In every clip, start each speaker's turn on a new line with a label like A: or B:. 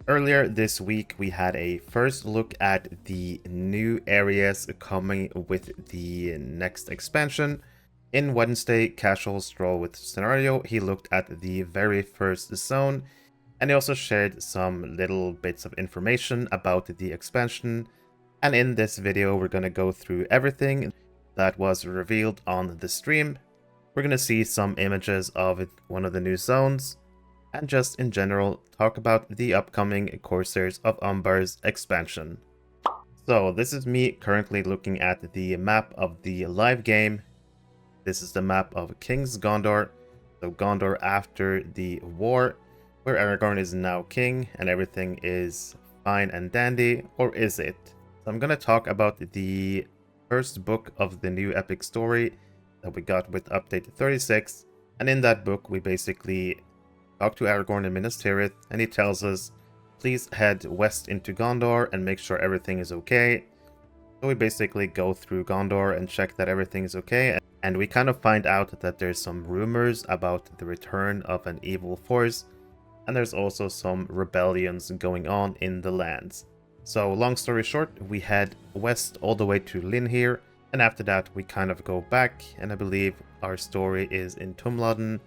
A: Earlier this week, we had a first look at the new areas coming with the next expansion. In Wednesday, Casual Stroll with Scenario, he looked at the very first zone, and he also shared some little bits of information about the expansion. And in this video, we're going to go through everything that was revealed on the stream. We're going to see some images of one of the new zones, and just in general talk about the upcoming Corsairs of Umbar's expansion. So this is me currently looking at the map of the live game. This is the map of King's Gondor, so Gondor after the war, where Aragorn is now king and everything is fine and dandy, or is it? So I'm going to talk about the first book of the new epic story that we got with update 36, and in that book we basically talk to Aragorn in Minas Tirith, and he tells us, please head west into Gondor and make sure everything is okay. So we basically go through Gondor and check that everything is okay, and we kind of find out that there's some rumors about the return of an evil force, and there's also some rebellions going on in the lands. So long story short, we head west all the way to Linhir, and after that we kind of go back, and I believe our story is in Tumladen,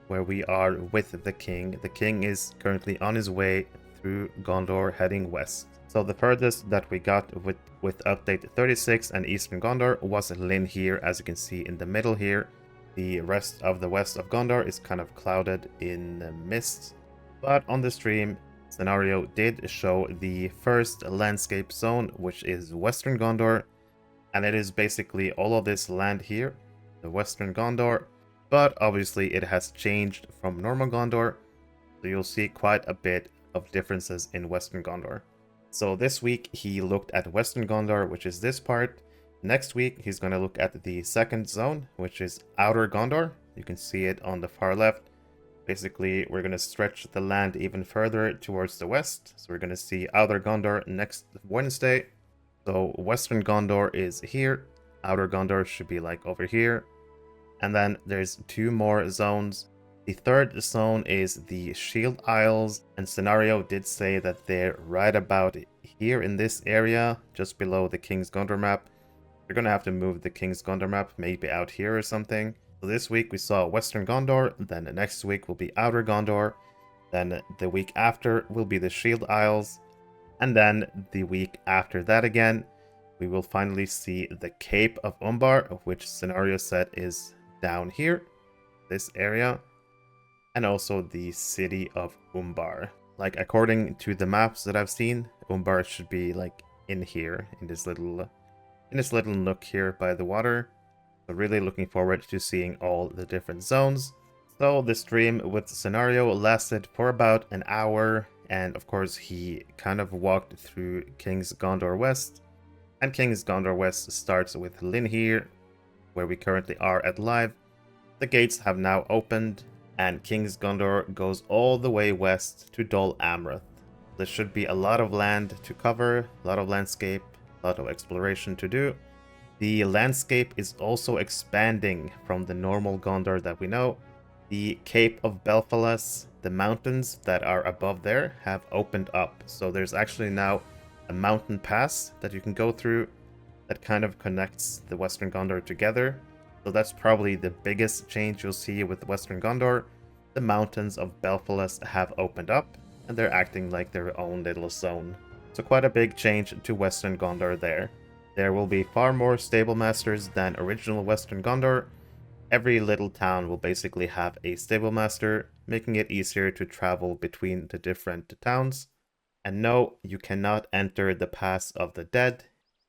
A: where we are with the king. The king is currently on his way through Gondor heading west. So the furthest that we got with update 36 and Eastern Gondor was Linhir, as you can see in the middle here. The rest of the west of Gondor is kind of clouded in mist. But on the stream, Scenario did show the first landscape zone, which is Western Gondor. And it is basically all of this land here, the Western Gondor. But obviously it has changed from normal Gondor, so you'll see quite a bit of differences in Western Gondor. So this week he looked at Western Gondor, which is this part. Next week he's going to look at the second zone, which is Outer Gondor. You can see it on the far left. Basically, we're going to stretch the land even further towards the west. So we're going to see Outer Gondor next Wednesday. So Western Gondor is here. Outer Gondor should be like over here. And then there's two more zones. The third zone is the Shield Isles, and Scenario did say that they're right about here in this area, just below the King's Gondor map. We're gonna have to move the King's Gondor map, maybe out here or something. So this week we saw Western Gondor, then next week will be Outer Gondor, then the week after will be the Shield Isles, and then the week after that again, we will finally see the Cape of Umbar, which Scenario said is down here, this area, and also the city of Umbar. Like, according to the maps that I've seen, Umbar should be like in here, in this little nook here by the water. So really looking forward to seeing all the different zones. So the stream with the Scenario lasted for about an hour, and of course he kind of walked through King's Gondor West, and King's Gondor West starts with Linhir, where we currently are at live. The gates have now opened, and King's Gondor goes all the way west to Dol Amroth. There should be a lot of land to cover, a lot of landscape, a lot of exploration to do. The landscape is also expanding from the normal Gondor that we know. The Cape of Belfalas, the mountains that are above there, have opened up. So there's actually now a mountain pass that you can go through that kind of connects the Western Gondor together. So that's probably the biggest change you'll see with Western Gondor. The mountains of Belfalas have opened up, and they're acting like their own little zone. So quite a big change to Western Gondor there. There will be far more stable masters than original Western Gondor. Every little town will basically have a stable master, making it easier to travel between the different towns. And no, you cannot enter the Pass of the Dead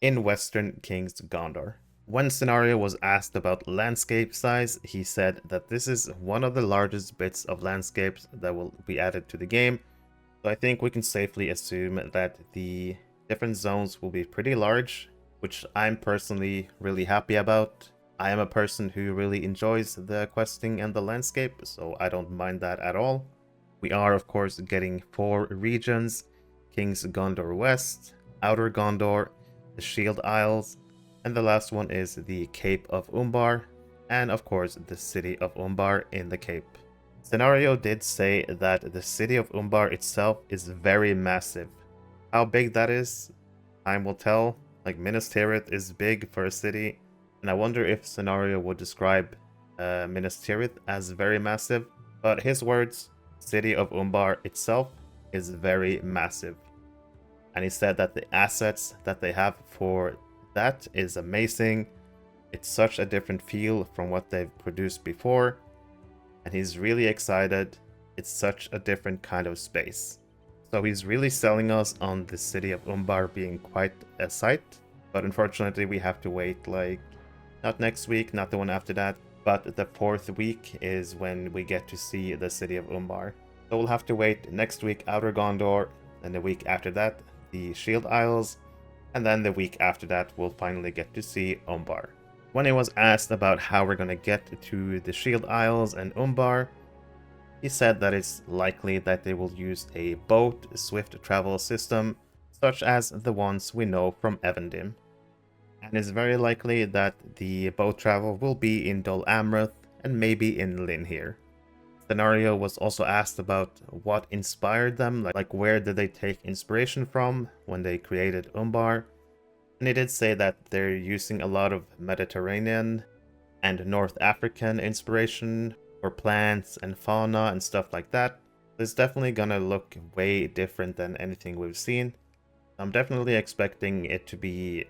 A: in Western King's Gondor. When Scenario was asked about landscape size, he said that this is one of the largest bits of landscapes that will be added to the game. So I think we can safely assume that the different zones will be pretty large, which I'm personally really happy about. I am a person who really enjoys the questing and the landscape, so I don't mind that at all. We are, of course, getting 4 regions: King's Gondor West, Outer Gondor, the Shield Isles, and the last one is the Cape of Umbar, and of course the city of Umbar in the Cape. Scenario did say that the city of Umbar itself is very massive. How big that is, time will tell. Like, Minas Tirith is big for a city, and I wonder if Scenario would describe Minas Tirith as very massive. But his words, city of Umbar itself is very massive. And he said that the assets that they have for that is amazing. It's such a different feel from what they've produced before. And he's really excited. It's such a different kind of space. So he's really selling us on the city of Umbar being quite a sight. But unfortunately, we have to wait, like, not next week, not the one after that, but the 4th week is when we get to see the city of Umbar. So we'll have to wait next week, Outer Gondor, and the week after that, the Shield Isles, and then the week after that, we'll finally get to see Umbar. When he was asked about how we're going to get to the Shield Isles and Umbar, he said that it's likely that they will use a boat swift travel system, such as the ones we know from Evendim. And it's very likely that the boat travel will be in Dol Amroth and maybe in Linhir. Scenario was also asked about what inspired them, like where did they take inspiration from when they created Umbar. And he did say that they're using a lot of Mediterranean and North African inspiration for plants and fauna and stuff like that. It's definitely gonna look way different than anything we've seen. I'm definitely expecting it to be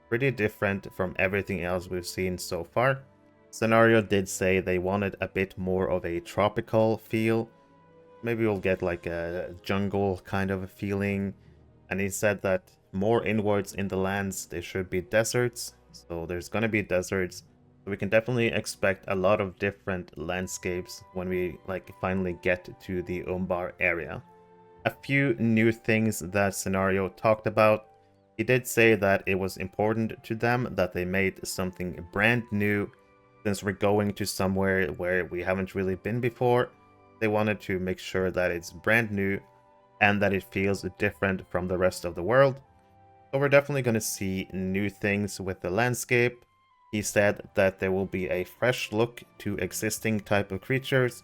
A: pretty different from everything else we've seen so far. Scenario did say they wanted a bit more of a tropical feel. Maybe we'll get like a jungle kind of a feeling. And he said that more inwards in the lands there should be deserts. So there's gonna be deserts. So we can definitely expect a lot of different landscapes when we finally get to the Umbar area. A few new things that Scenario talked about. He did say that it was important to them that they made something brand new. Since we're going to somewhere where we haven't really been before, they wanted to make sure that it's brand new and that it feels different from the rest of the world. So we're definitely going to see new things with the landscape. He said that there will be a fresh look to existing type of creatures,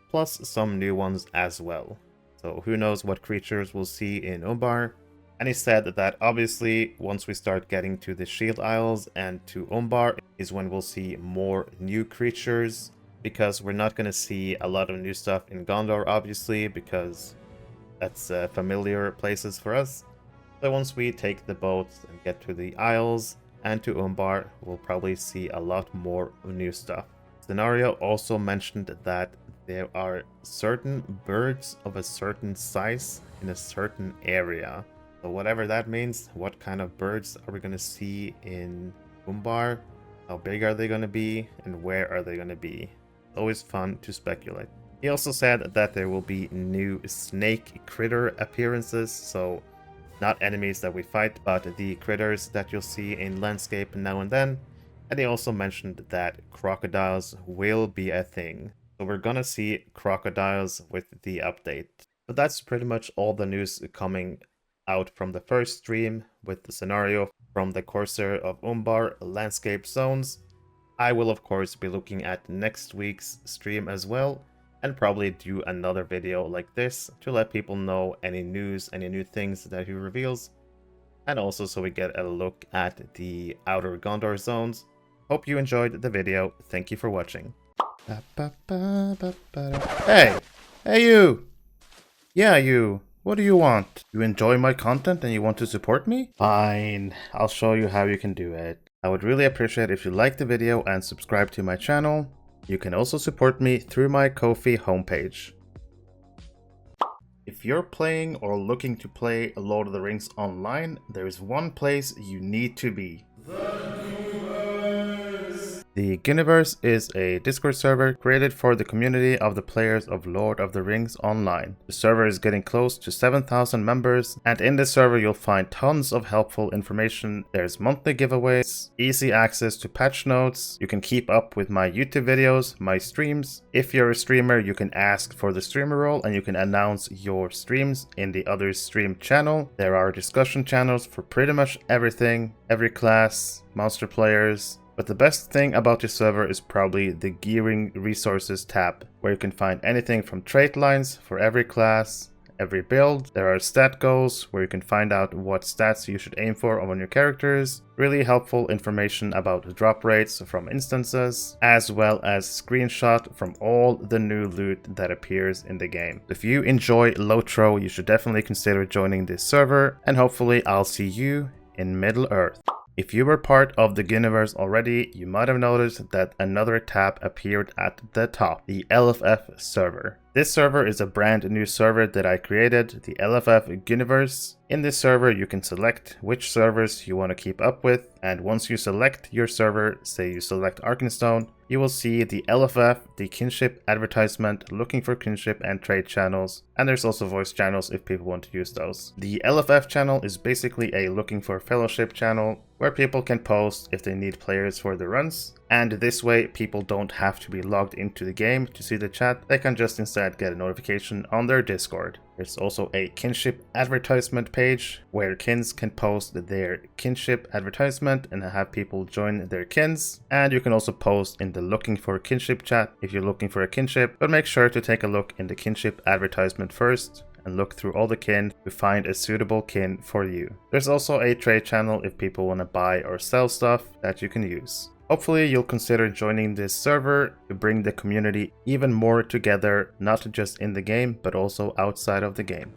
A: plus some new ones as well. So who knows what creatures we'll see in Umbar. And he said that obviously once we start getting to the Shield Isles and to Umbar is when we'll see more new creatures, because we're not going to see a lot of new stuff in Gondor obviously, because that's familiar places for us. So once we take the boats and get to the Isles and to Umbar, we'll probably see a lot more new stuff. Scenario also mentioned that there are certain birds of a certain size in a certain area. So whatever that means, what kind of birds are we going to see in Umbar? How big are they going to be? And where are they going to be? It's always fun to speculate. He also said that there will be new snake critter appearances. So not enemies that we fight, but the critters that you'll see in landscape now and then. And he also mentioned that crocodiles will be a thing. So we're gonna see crocodiles with the update. But that's pretty much all the news coming out from the first stream with the scenario from the Corsair of Umbar landscape zones. I will of course be looking at next week's stream as well, and probably do another video like this to let people know any news, any new things that he reveals, and also so we get a look at the Outer Gondor zones. Hope you enjoyed the video. Thank you for watching. Hey! Hey you! Yeah, you! What do you want? You enjoy my content and you want to support me? Fine, I'll show you how you can do it. I would really appreciate if you like the video and subscribe to my channel. You can also support me through my Ko-fi homepage. If you're playing or looking to play Lord of the Rings online, there is one place you need to be. The Ghyniverse is a Discord server created for the community of the players of Lord of the Rings Online. The server is getting close to 7,000 members, and in this server you'll find tons of helpful information. There's monthly giveaways, easy access to patch notes, you can keep up with my YouTube videos, my streams. If you're a streamer, you can ask for the streamer role and you can announce your streams in the other stream channel. There are discussion channels for pretty much everything, every class, monster players, But the best thing about this server is probably the gearing resources tab, where you can find anything from trait lines for every class, every build. There are stat goals where you can find out what stats you should aim for on your characters. Really helpful information about drop rates from instances, as well as screenshot from all the new loot that appears in the game. If you enjoy Lotro, you should definitely consider joining this server, and hopefully I'll see you in Middle Earth. If you were part of the Ghyniverse already, you might have noticed that another tab appeared at the top, the LFF server. This server is a brand new server that I created, the LFF Ghyniverse. In this server, you can select which servers you want to keep up with, and once you select your server, say you select Arkenstone, you will see the LFF, the kinship advertisement, looking for kinship and trade channels, and there's also voice channels if people want to use those. The LFF channel is basically a looking for fellowship channel where people can post if they need players for the runs, and this way people don't have to be logged into the game to see the chat, they can just instead get a notification on their Discord. There's also a kinship advertisement page where kins can post their kinship advertisement and have people join their kins, and you can also post in the looking for kinship chat if you're looking for a kinship, but make sure to take a look in the kinship advertisement first and look through all the kin to find a suitable kin for you. There's also a trade channel if people want to buy or sell stuff that you can use. Hopefully you'll consider joining this server to bring the community even more together, not just in the game, but also outside of the game.